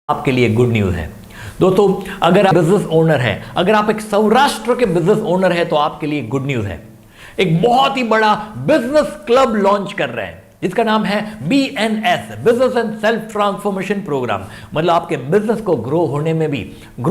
आपके लिए good news है दोस्तों। अगर आप बिजनेस ओनर हैं, अगर आप एक सौराष्ट्र के बिजनेस ओनर हैं तो आपके लिए गुड न्यूज़ है। एक बहुत ही बड़ा बिजनेस क्लब लॉन्च कर रहे हैं जिसका नाम है BNS, business and self transformation programme. मतलब आपके बिजनेस को ग्रो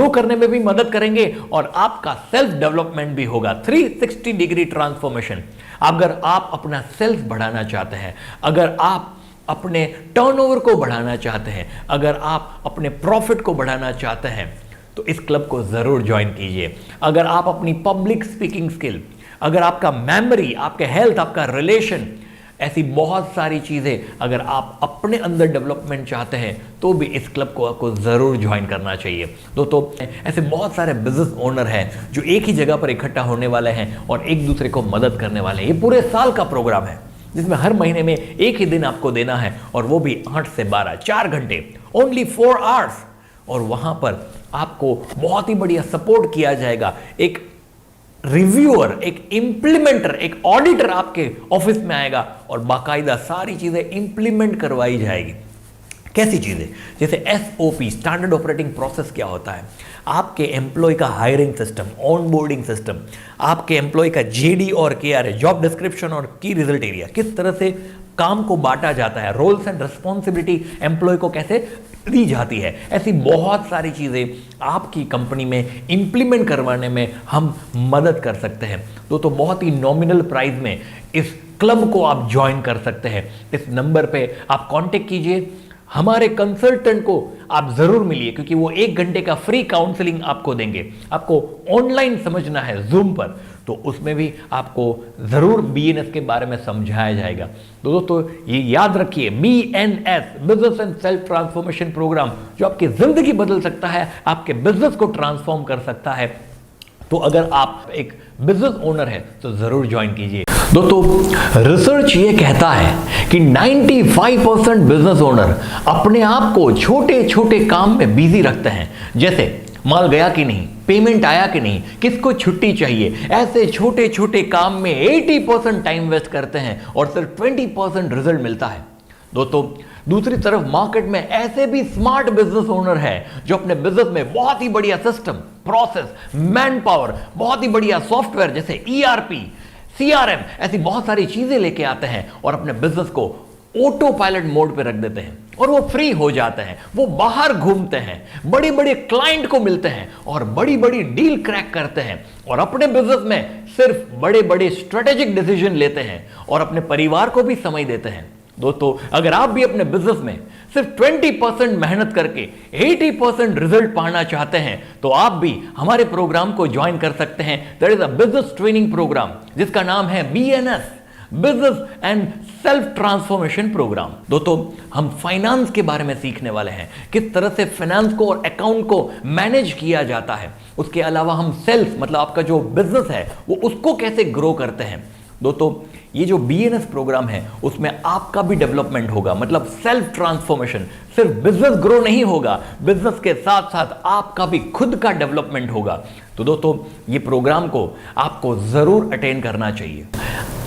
करने में भी मदद करेंगे और आपका सेल्फ डेवलपमेंट भी होगा। 360 डिग्री ट्रांसफॉर्मेशन। अगर आप अपना सेल्फ बढ़ाना चाहते हैं, अगर आप अपने टर्नओवर को बढ़ाना चाहते हैं, अगर आप अपने प्रॉफिट को बढ़ाना चाहते हैं तो इस क्लब को जरूर ज्वाइन कीजिए। अगर आप अपनी पब्लिक स्पीकिंग स्किल, अगर आपका मेमोरी, आपके हेल्थ, आपका रिलेशन, ऐसी बहुत सारी चीजें अगर आप अपने अंदर डेवलपमेंट चाहते हैं तो भी इस क्लब को आपको जरूर ज्वाइन करना चाहिए दोस्तों। ऐसे बहुत सारे बिजनेस ओनर हैं जो एक ही जगह पर इकट्ठा होने वाले हैं और एक दूसरे को मदद करने वाले हैं। ये पूरे साल का प्रोग्राम है जिसमें हर महीने में एक ही दिन आपको देना है और वो भी 8 से 12, 4 घंटे, ओनली 4 आवर्स। और वहां पर आपको बहुत ही बढ़िया सपोर्ट किया जाएगा। एक रिव्यूअर, एक इंप्लीमेंटर, एक ऑडिटर आपके ऑफिस में आएगा और बाकायदा सारी चीजें इंप्लीमेंट करवाई जाएगी। कैसी चीजें? जैसे SOP, स्टैंडर्ड ऑपरेटिंग प्रोसेस क्या होता है, आपके एम्प्लॉय का हायरिंग सिस्टम, ऑनबोर्डिंग सिस्टम, आपके एम्प्लॉय का JD और KRA, जॉब डिस्क्रिप्शन और की रिजल्ट एरिया, किस तरह से काम को बांटा जाता है, रोल्स एंड रिस्पॉन्सिबिलिटी एम्प्लॉय को कैसे दी जाती है। ऐसी बहुत सारी चीजें आपकी कंपनी में इंप्लीमेंट करवाने में हम मदद कर सकते हैं तो बहुत ही नॉमिनल प्राइस में इस क्लब को आप ज्वाइन कर सकते हैं। इस नंबर पे आप कांटेक्ट कीजिए, हमारे कंसल्टेंट को आप जरूर मिलिए क्योंकि वो 1 घंटे का फ्री काउंसलिंग आपको देंगे। आपको ऑनलाइन समझना है जूम पर तो उसमें भी आपको जरूर BNS के बारे में समझाया जाएगा। तो दोस्तों ये याद रखिए, BNS, business and self transformation programme, जो आपकी जिंदगी बदल सकता है, आपके बिजनेस को ट्रांसफॉर्म कर सकता है। तो अगर आप एक बिजनेस ओनर है तो जरूर ज्वाइन कीजिए दोस्तों। रिसर्च ये कहता है कि 95% बिजनेस ओनर अपने आप को छोटे छोटे काम में बिजी रखते हैं। जैसे माल गया कि नहीं, पेमेंट आया कि नहीं, किसको छुट्टी चाहिए, ऐसे छोटे छोटे काम में 80% टाइम वेस्ट करते हैं और सिर्फ 20% रिजल्ट मिलता है दोस्तों। दूसरी तरफ मार्केट में ऐसे भी स्मार्ट बिजनेस ओनर है जो अपने बिजनेस में बहुत ही बढ़िया सिस्टम, प्रोसेस, मैन पावर, बहुत ही बढ़िया सॉफ्टवेयर जैसे ERP, CRM, ऐसी बहुत सारी चीजें लेके आते हैं और अपने बिजनेस को ऑटो पायलट मोड पे रख देते हैं और वो फ्री हो जाते हैं। वो बाहर घूमते हैं, बड़े बड़े क्लाइंट को मिलते हैं और बड़ी बड़ी डील क्रैक करते हैं और अपने बिजनेस में सिर्फ बड़े बड़े स्ट्रेटेजिक डिसीजन लेते हैं और अपने परिवार को भी समय देते हैं। दोस्तों अगर आप भी अपने बिजनेस में सिर्फ 20% मेहनत करके 80% रिजल्ट पाना चाहते हैं तो आप भी हमारे प्रोग्राम को ज्वाइन कर सकते हैं। That is a business training programme जिसका नाम है BNS, business and self transformation programme. दोस्तों हम फाइनेंस के बारे में सीखने वाले हैं, किस तरह से फाइनेंस को और अकाउंट को मैनेज किया जाता है। उसके अलावा हम सेल्फ, मतलब आपका जो बिजनेस है वो उसको कैसे ग्रो करते हैं। दोस्तों ये जो BNS प्रोग्राम है उसमें आपका भी डेवलपमेंट होगा, मतलब सेल्फ ट्रांसफॉर्मेशन। सिर्फ बिजनेस ग्रो नहीं होगा, बिजनेस के साथ साथ आपका भी खुद का डेवलपमेंट होगा। तो दोस्तों ये प्रोग्राम को आपको जरूर अटेंड करना चाहिए।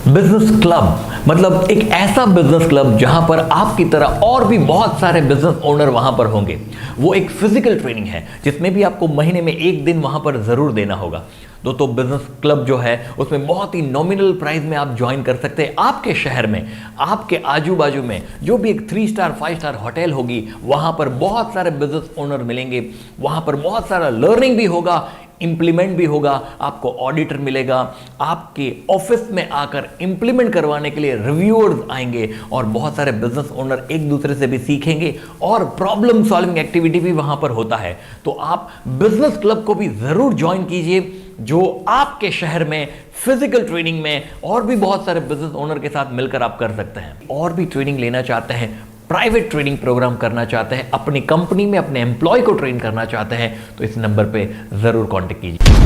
बिजनेस क्लब मतलब एक ऐसा बिजनेस क्लब जहां पर आपकी तरह और भी बहुत सारे बिजनेस ओनर वहां पर होंगे। वो एक फिजिकल ट्रेनिंग है जिसमें भी आपको महीने में 1 दिन वहां पर जरूर देना होगा। दोस्तों बिजनेस क्लब जो है उसमें बहुत ही नॉमिनल प्राइस में आप ज्वाइन कर सकते हैं। आपके शहर में, आपके आजू बाजू में जो भी एक 3 स्टार 5 स्टार होटल होगी वहां पर बहुत सारे बिजनेस ओनर मिलेंगे। वहां पर बहुत सारा लर्निंग भी होगा, इंप्लीमेंट भी होगा, आपको ऑडिटर मिलेगा, आपके ऑफिस में आकर इंप्लीमेंट करवाने के लिए रिव्यूअर्स आएंगे और बहुत सारे बिजनेस ओनर एक दूसरे से भी सीखेंगे और प्रॉब्लम सॉल्विंग एक्टिविटी भी वहां पर होता है। तो आप बिजनेस क्लब को भी जरूर ज्वाइन कीजिए जो आपके शहर में फिजिकल ट्रेनिंग में और भी बहुत सारे बिजनेस ओनर के साथ मिलकर आप कर सकते हैं। और भी ट्रेनिंग लेना चाहते हैं, प्राइवेट ट्रेनिंग प्रोग्राम करना चाहते हैं, अपनी कंपनी में अपने एम्प्लॉय को ट्रेन करना चाहते हैं तो इस नंबर पे जरूर कांटेक्ट कीजिए।